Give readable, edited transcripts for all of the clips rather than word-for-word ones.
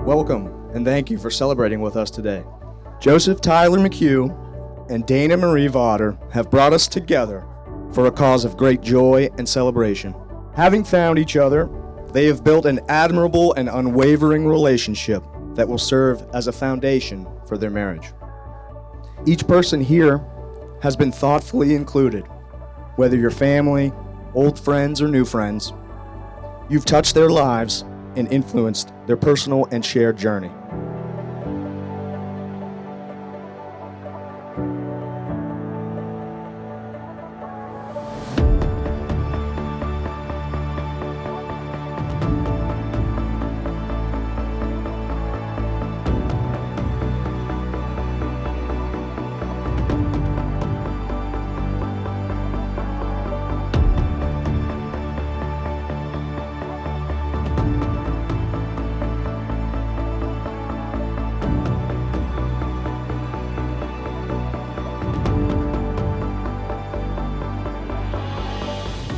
Welcome, and thank you for celebrating with us today. Joseph Tyler McHugh and Dayna Marie Vaughter have brought us together for a cause of great joy and celebration. Having found each other, they have built an admirable and unwavering relationship that will serve as a foundation for their marriage. Each person here has been thoughtfully included, whether you're family, old friends, or new friends. You've touched their lives and influenced their personal and shared journey.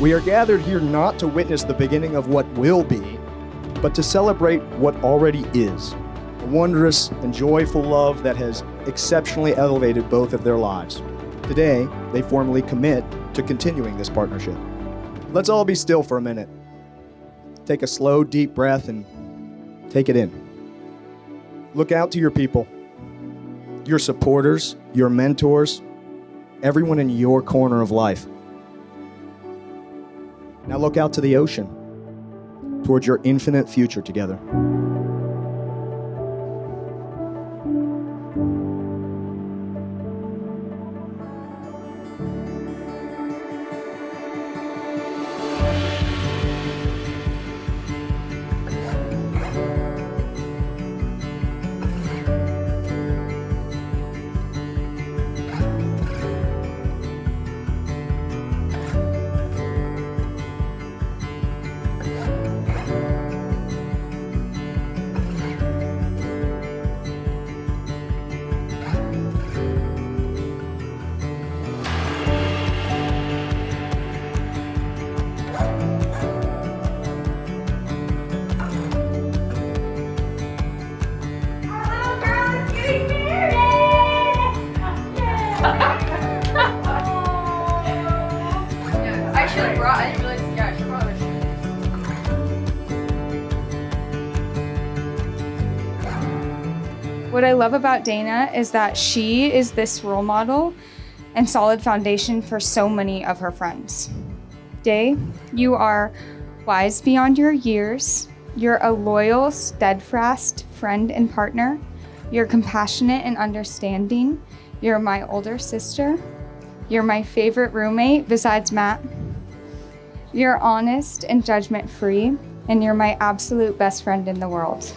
We are gathered here not to witness the beginning of what will be, but to celebrate what already is, a wondrous and joyful love that has exceptionally elevated both of their lives. Today, they formally commit to continuing this partnership. Let's all be still for a minute. Take a slow, deep breath and take it in. Look out to your people, your supporters, your mentors, everyone in your corner of life. Now look out to the ocean, towards your infinite future together. What I love about Dayna is that she is this role model and solid foundation for so many of her friends. Day, you are wise beyond your years. You're a loyal, steadfast friend and partner. You're compassionate and understanding. You're my older sister. You're my favorite roommate besides Matt. You're honest and judgment-free, and you're my absolute best friend in the world.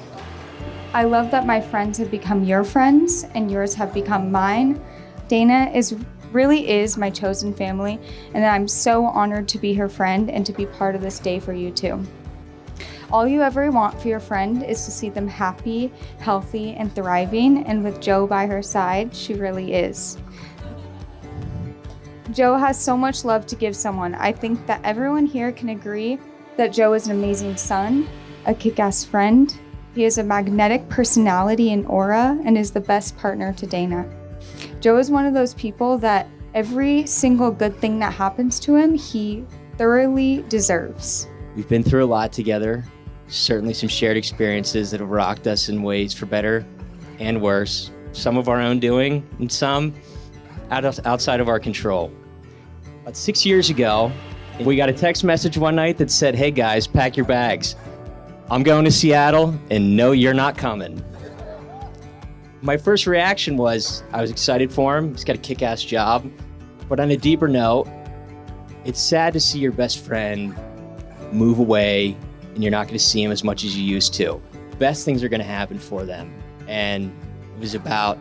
I love that my friends have become your friends and yours have become mine. Dayna really is my chosen family, and I'm so honored to be her friend and to be part of this day for you too. All you ever want for your friend is to see them happy, healthy, and thriving, and with Jo by her side, she really is. Jo has so much love to give someone. I think that everyone here can agree that Jo is an amazing son, a kick-ass friend. He has a magnetic personality and aura and is the best partner to Dayna. Jo is one of those people that every single good thing that happens to him, he thoroughly deserves. We've been through a lot together, certainly some shared experiences that have rocked us in ways for better and worse, some of our own doing and some outside of our control. About 6 years ago, we got a text message one night that said, "Hey guys, pack your bags. I'm going to Seattle, and no, you're not coming." My first reaction was, I was excited for him. He's got a kick-ass job. But on a deeper note, it's sad to see your best friend move away, and you're not going to see him as much as you used to. The best things are going to happen for them. And it was about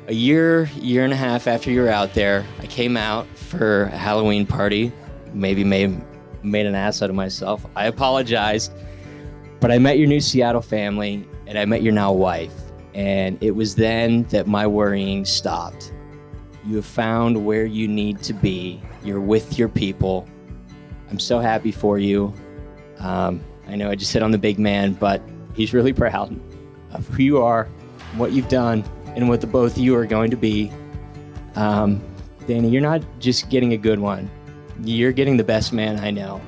a year and a half after you were out there, I came out for a Halloween party, maybe made an ass out of myself. I apologized. But I met your new Seattle family, and I met your now wife. And it was then that my worrying stopped. You have found where you need to be. You're with your people. I'm so happy for you. I know I just hit on the big man, but he's really proud. of who you are, what you've done, and what the both of you are going to be. Dayna, you're not just getting a good one. You're getting the best man I know.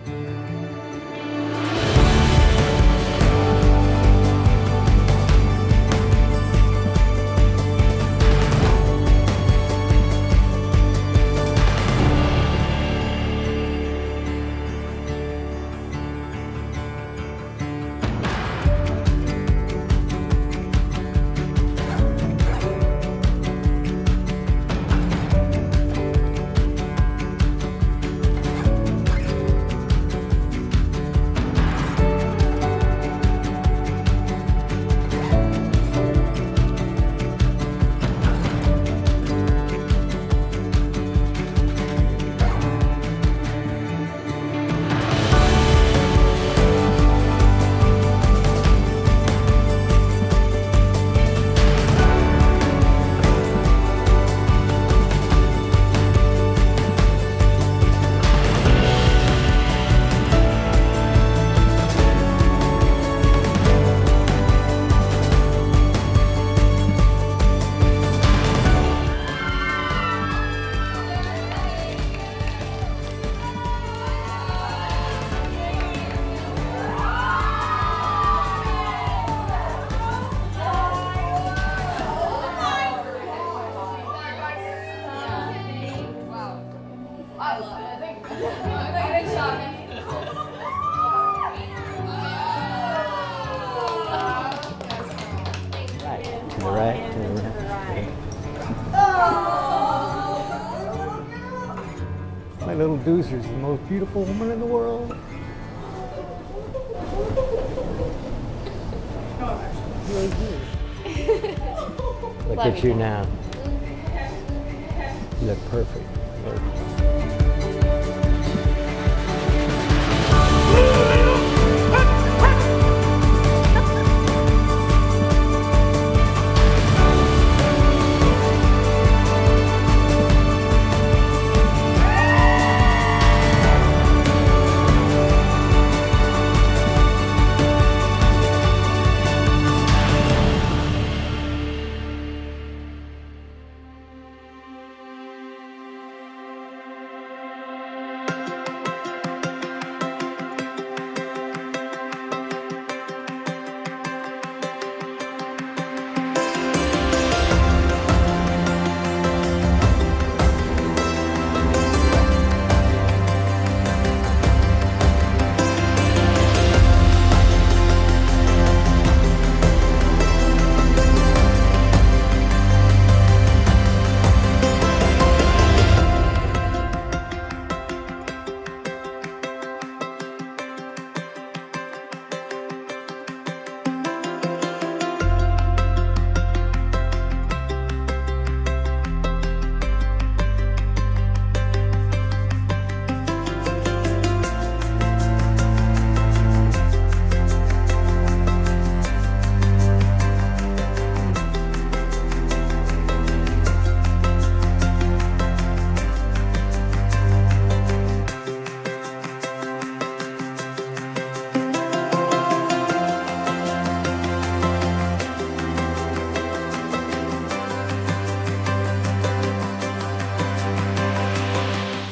My little Doozer's the most beautiful woman in the world. Look at you now. You look perfect.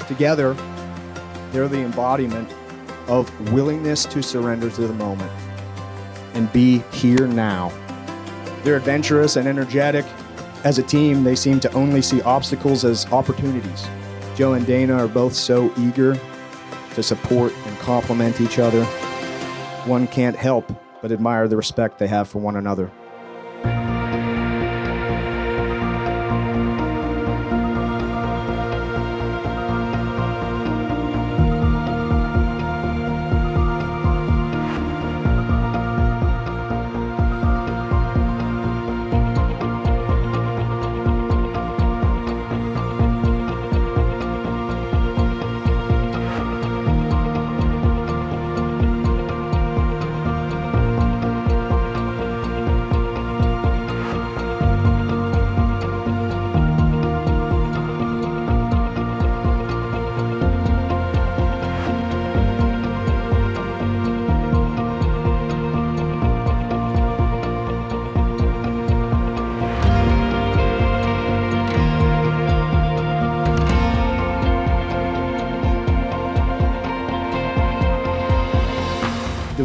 Together, they're the embodiment of willingness to surrender to the moment and be here now. They're adventurous and energetic. As a team, they seem to only see obstacles as opportunities. Joe and Dayna are both so eager to support and complement each other. One can't help but admire the respect they have for one another.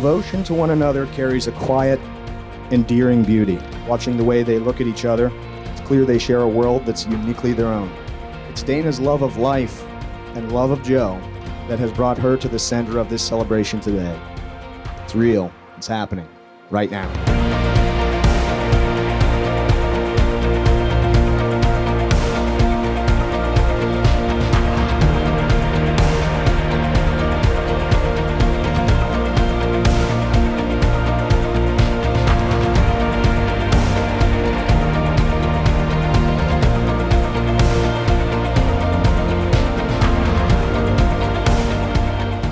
devotion to one another carries a quiet, endearing beauty. Watching the way they look at each other, it's clear they share a world that's uniquely their own. It's Dayna's love of life and love of Joe that has brought her to the center of this celebration today. It's real. It's happening right now.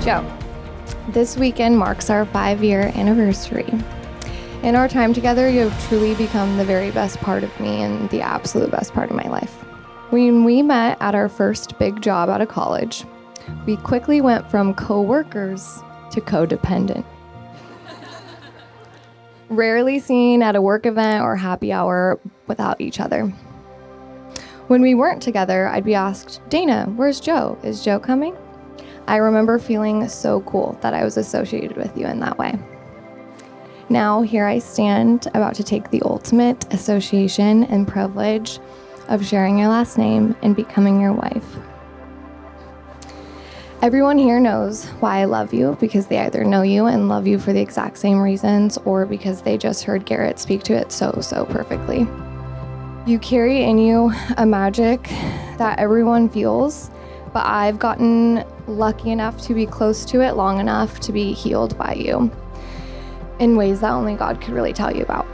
Joe, this weekend marks our 5-year anniversary. In our time together, you have truly become the very best part of me and the absolute best part of my life. When we met at our first big job out of college, we quickly went from co-workers to codependent. Rarely seen at a work event or happy hour without each other. When we weren't together, I'd be asked, "Dayna, where's Joe? Is Joe coming?" I remember feeling so cool that I was associated with you in that way. Now, here I stand, about to take the ultimate association and privilege of sharing your last name and becoming your wife. Everyone here knows why I love you, because they either know you and love you for the exact same reasons, or because they just heard Garrett speak to it so perfectly. You carry in you a magic that everyone feels, but I've gotten lucky enough to be close to it long enough to be healed by you in ways that only God could really tell you about.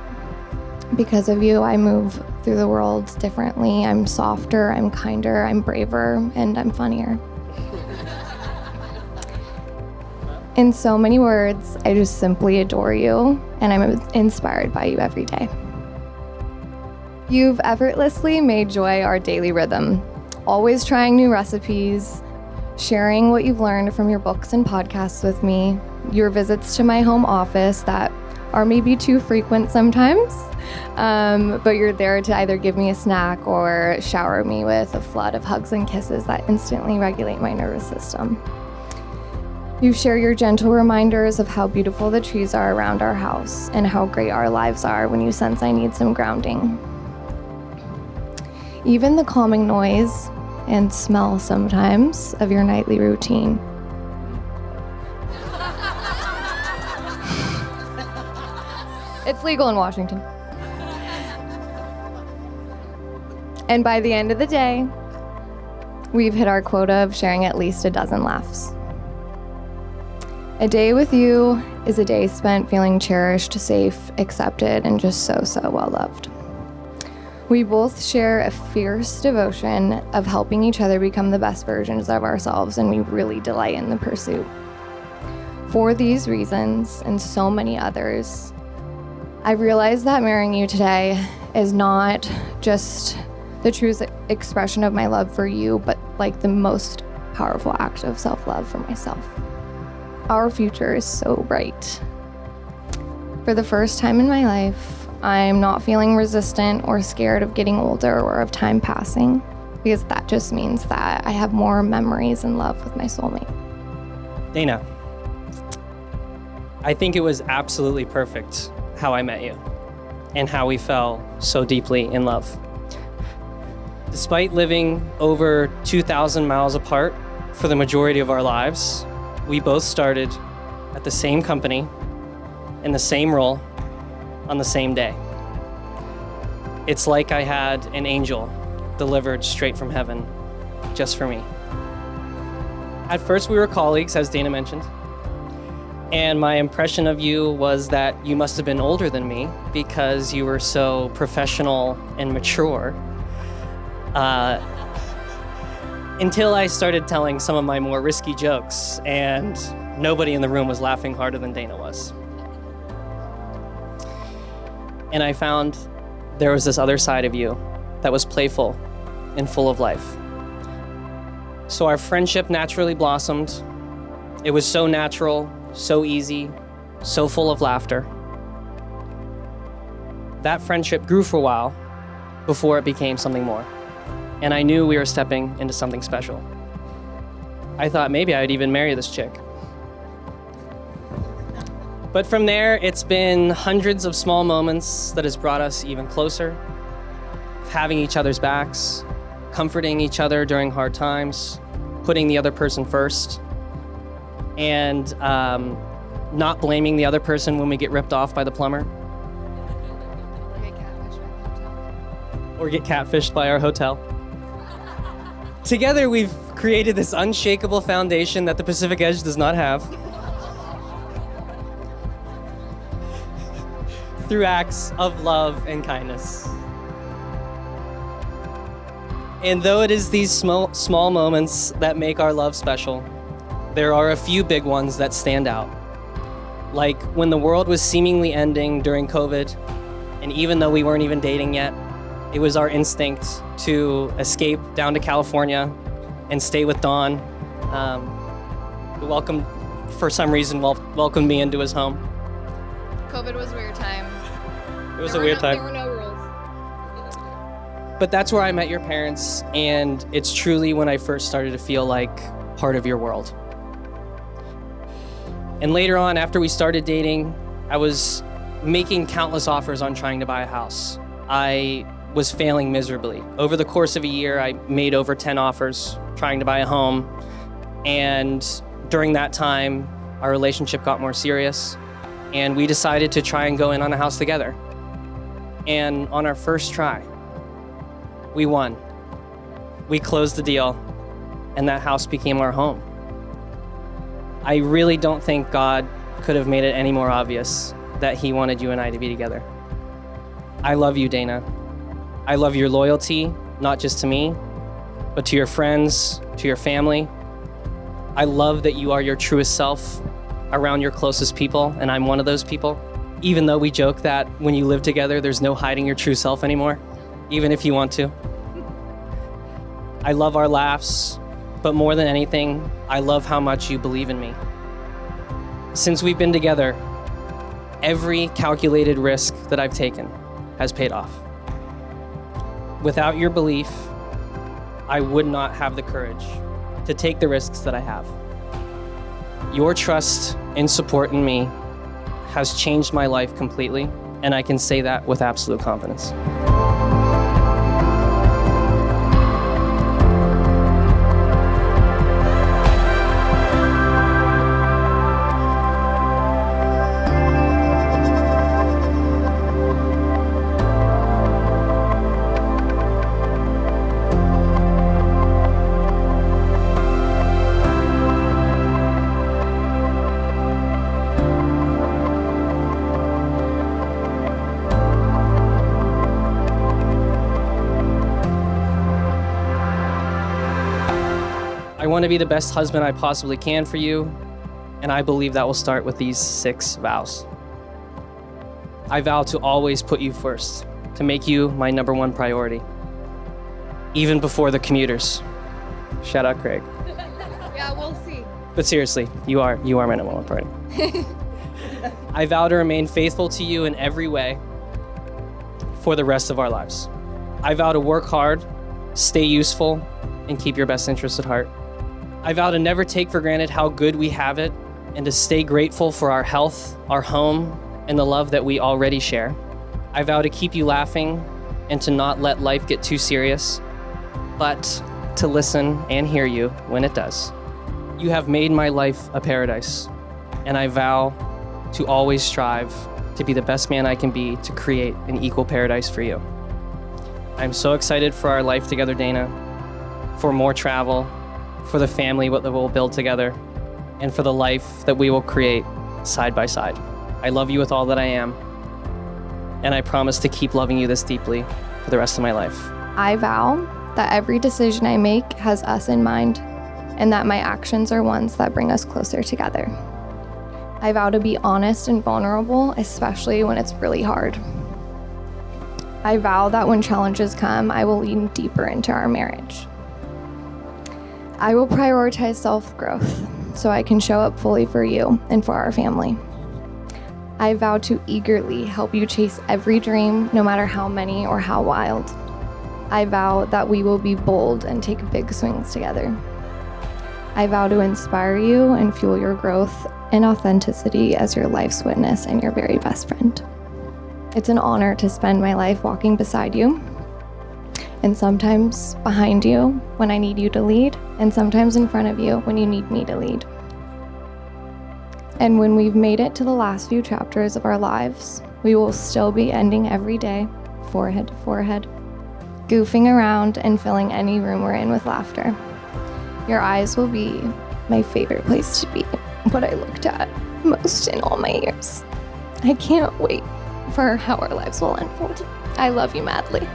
Because of you, I move through the world differently. I'm softer, I'm kinder, I'm braver, and I'm funnier. In so many words, I just simply adore you, and I'm inspired by you every day. You've effortlessly made joy our daily rhythm, always trying new recipes, sharing what you've learned from your books and podcasts with me, your visits to my home office that are maybe too frequent sometimes, but you're there to either give me a snack or shower me with a flood of hugs and kisses that instantly regulate my nervous system. You share your gentle reminders of how beautiful the trees are around our house and how great our lives are when you sense I need some grounding. Even the calming noise and smell sometimes of your nightly routine. It's legal in Washington. And by the end of the day, we've hit our quota of sharing at least a dozen laughs. A day with you is a day spent feeling cherished, safe, accepted, and just so well loved. We both share a fierce devotion of helping each other become the best versions of ourselves, and we really delight in the pursuit. For these reasons, and so many others, I realized that marrying you today is not just the true expression of my love for you, but like the most powerful act of self-love for myself. Our future is so bright. For the first time in my life, I'm not feeling resistant or scared of getting older or of time passing, because that just means that I have more memories and love with my soulmate. Dayna, I think it was absolutely perfect how I met you and how we fell so deeply in love. Despite living over 2,000 miles apart for the majority of our lives, we both started at the same company, in the same role, on the same day. It's like I had an angel delivered straight from heaven just for me. At first we were colleagues, as Dayna mentioned, and my impression of you was that you must have been older than me because you were so professional and mature. Until I started telling some of my more risky jokes, and nobody in the room was laughing harder than Dayna was. And I found there was this other side of you that was playful and full of life. So our friendship naturally blossomed. It was so natural, so easy, so full of laughter. That friendship grew for a while before it became something more. And I knew we were stepping into something special. I thought maybe I'd even marry this chick. But from there, it's been hundreds of small moments that has brought us even closer, having each other's backs, comforting each other during hard times, putting the other person first, and not blaming the other person when we get ripped off by the plumber. Or get catfished by our hotel. Together, we've created this unshakable foundation that the Pacific Edge does not have. Through acts of love and kindness. And though it is these small moments that make our love special, there are a few big ones that stand out. Like when the world was seemingly ending during COVID, and even though we weren't even dating yet, it was our instinct to escape down to California and stay with Don. For some reason, welcomed me into his home. COVID was a weird time. It was a weird time. There were no rules. But that's where I met your parents, and it's truly when I first started to feel like part of your world. And later on, after we started dating, I was making countless offers on trying to buy a house. I was failing miserably. Over the course of a year, I made over 10 offers trying to buy a home. And during that time, our relationship got more serious, and we decided to try and go in on a house together. And on our first try, we won. We closed the deal, and that house became our home. I really don't think God could have made it any more obvious that He wanted you and I to be together. I love you, Dayna. I love your loyalty, not just to me, but to your friends, to your family. I love that you are your truest self around your closest people, and I'm one of those people. Even though we joke that when you live together, there's no hiding your true self anymore, even if you want to. I love our laughs, but more than anything, I love how much you believe in me. Since we've been together, every calculated risk that I've taken has paid off. Without your belief, I would not have the courage to take the risks that I have. Your trust and support in me has changed my life completely, and I can say that with absolute confidence. I want to be the best husband I possibly can for you, and I believe that will start with these 6 vows. I vow to always put you first, to make you my #1 priority, even before the commuters. Shout out Craig. Yeah, we'll see. But seriously, you are my #1 priority. I vow to remain faithful to you in every way for the rest of our lives. I vow to work hard, stay useful, and keep your best interests at heart. I vow to never take for granted how good we have it, and to stay grateful for our health, our home, and the love that we already share. I vow to keep you laughing and to not let life get too serious, but to listen and hear you when it does. You have made my life a paradise, and I vow to always strive to be the best man I can be to create an equal paradise for you. I'm so excited for our life together, Dayna, for more travel, for the family that we'll build together, and for the life that we will create side by side. I love you with all that I am, and I promise to keep loving you this deeply for the rest of my life. I vow that every decision I make has us in mind, and that my actions are ones that bring us closer together. I vow to be honest and vulnerable, especially when it's really hard. I vow that when challenges come, I will lean deeper into our marriage. I will prioritize self-growth so I can show up fully for you and for our family. I vow to eagerly help you chase every dream, no matter how many or how wild. I vow that we will be bold and take big swings together. I vow to inspire you and fuel your growth and authenticity as your life's witness and your very best friend. It's an honor to spend my life walking beside you, and sometimes behind you when I need you to lead, and sometimes in front of you when you need me to lead. And when we've made it to the last few chapters of our lives, we will still be ending every day, forehead to forehead, goofing around and filling any room we're in with laughter. Your eyes will be my favorite place to be, what I looked at most in all my years. I can't wait for how our lives will unfold. I love you madly.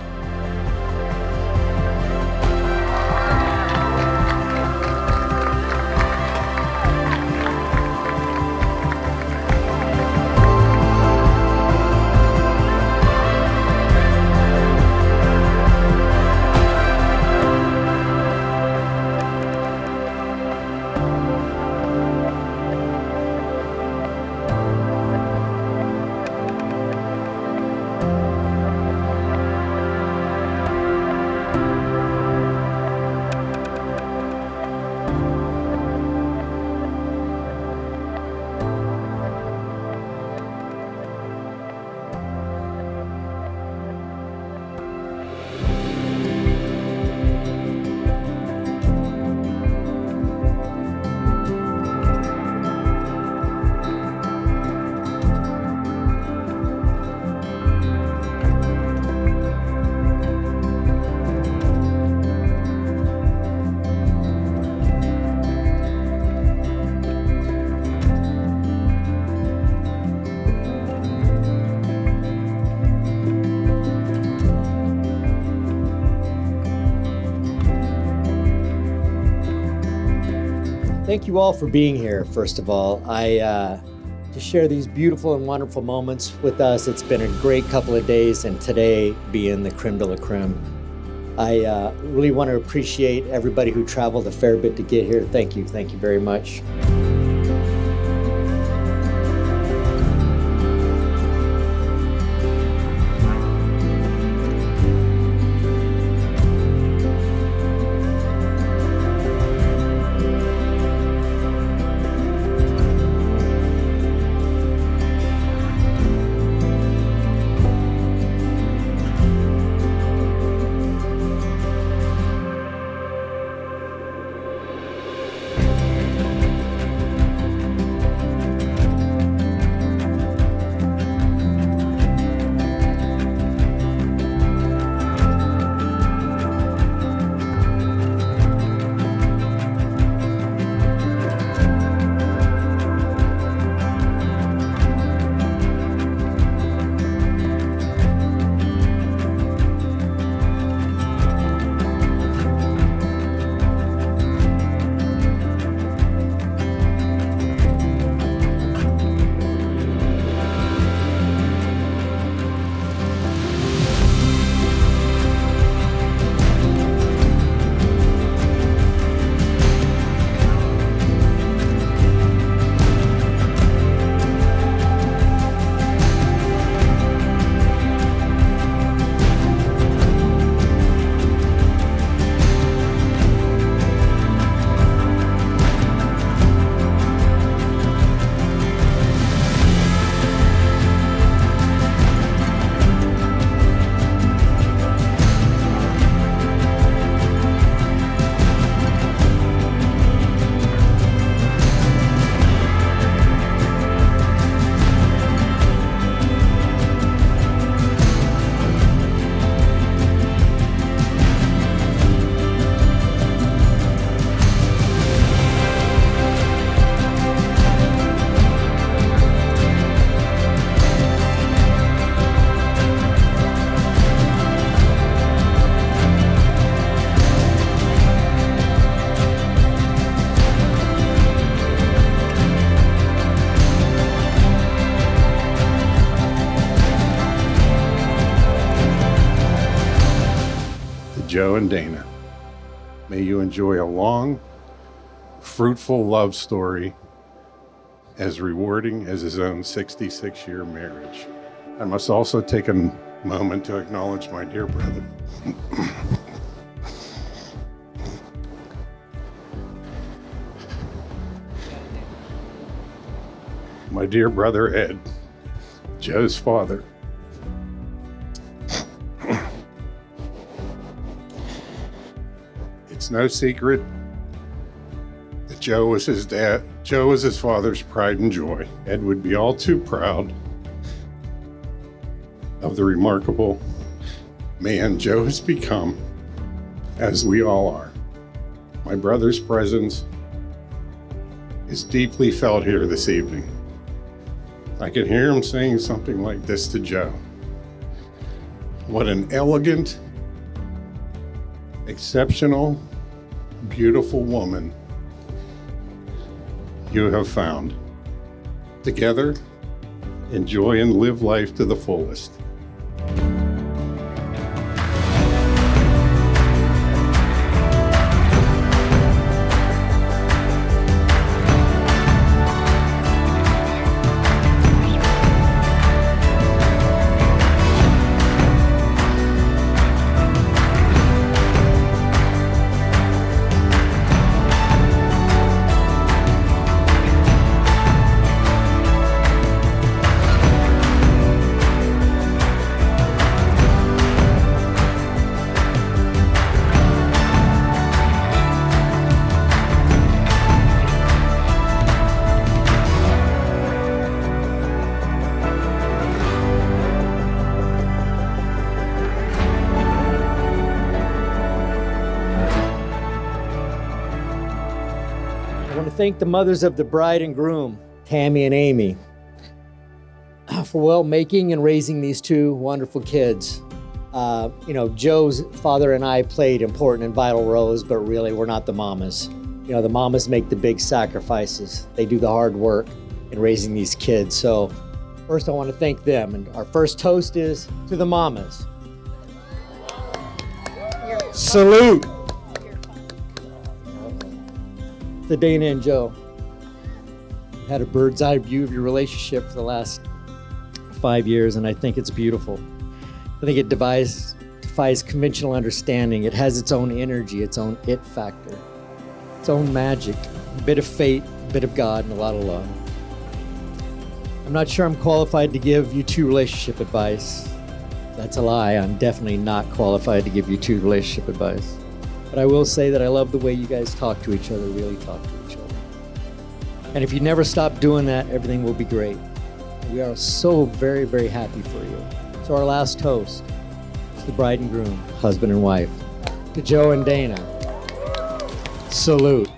Thank you all for being here, first of all. To share these beautiful and wonderful moments with us. It's been a great couple of days, and today being the creme de la creme. I really want to appreciate everybody who traveled a fair bit to get here. Thank you very much. Joe and Dayna. May you enjoy a long, fruitful love story as rewarding as his own 66-year marriage. I must also take a moment to acknowledge my dear brother. my dear brother Ed, Joe's father. It's no secret that Joe was his dad. Joe was his father's pride and joy. Ed would be all too proud of the remarkable man Joe has become, as we all are. My brother's presence is deeply felt here this evening. I can hear him saying something like this to Joe. What an elegant, exceptional, beautiful woman you have found. Together, enjoy and live life to the fullest. I want to thank the mothers of the bride and groom, Tammy and Amy, for making and raising these two wonderful kids. Joe's father and I played important and vital roles, but really we're not the mamas. The mamas make the big sacrifices. They do the hard work in raising these kids. So first I want to thank them. And our first toast is to the mamas. Salute. To Dayna and Joe. Had a bird's eye view of your relationship for the last 5 years, and I think it's beautiful. I think it defies conventional understanding. It has its own energy, its own it factor, its own magic, a bit of fate, a bit of God, and a lot of love. I'm not sure I'm qualified to give you two relationship advice. That's a lie. I'm definitely not qualified to give you two relationship advice. But I will say that I love the way you guys talk to each other, really talk to each other. And if you never stop doing that, everything will be great. We are so very, very happy for you. So our last toast is the bride and groom, husband and wife. To Joe and Dayna, salute.